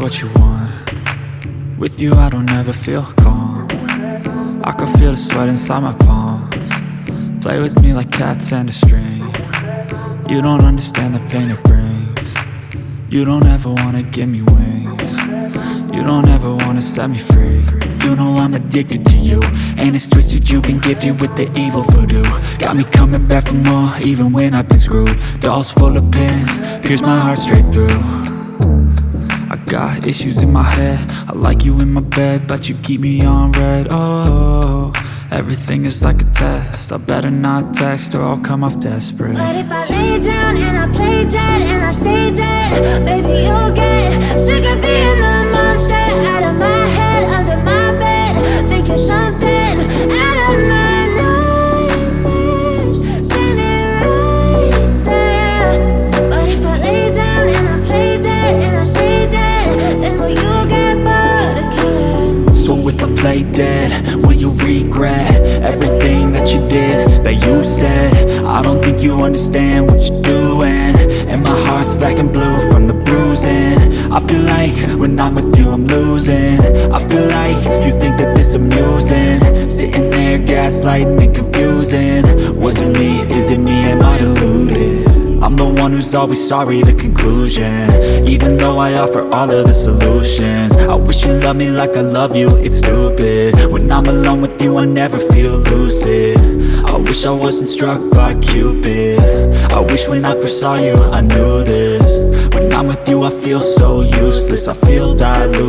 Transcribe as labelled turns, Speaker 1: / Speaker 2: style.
Speaker 1: what you want. With you I don't ever feel calm. I can feel the sweat inside my palms. Play with me like cats and a string. You don't understand the pain it brings. You don't ever wanna give me wings. You don't ever wanna set me free. You know I'm addicted to you, and it's twisted, you've been gifted with the evil voodoo. Got me coming back for more, even when I've been screwed. Dolls full of pins, pierce my heart straight through. I got issues in my head, I like you in my bed, but you keep me on red. Oh, everything is like a test, I better not text or I'll come off desperate.
Speaker 2: But if I lay down and I play dead and I stay dead, baby you'll get sick of being the monster out of my head, under my bed, think you're something out of my nightmares, standing right there. But if I lay down and I play dead and I stay dead, then will you get bored of killing?
Speaker 1: So if I play dead, will you regret everything that you did, that you said? I don't think you understand what you're doing, and my heart's black and blue from the bruising. I feel like when I'm with you I'm losing. I feel like you think that this amusing, sitting there gaslighting and confusing. Was it me? Is it me? Am I deluded? I'm the one who's always sorry, the conclusion, even though I offer all of the solutions. I wish you loved me like I love you, it's stupid. When I'm alone with you I never feel lucid. I wish I wasn't struck by Cupid. I wish when I first saw you I knew this. When I'm with you I feel so useless, I feel diluted.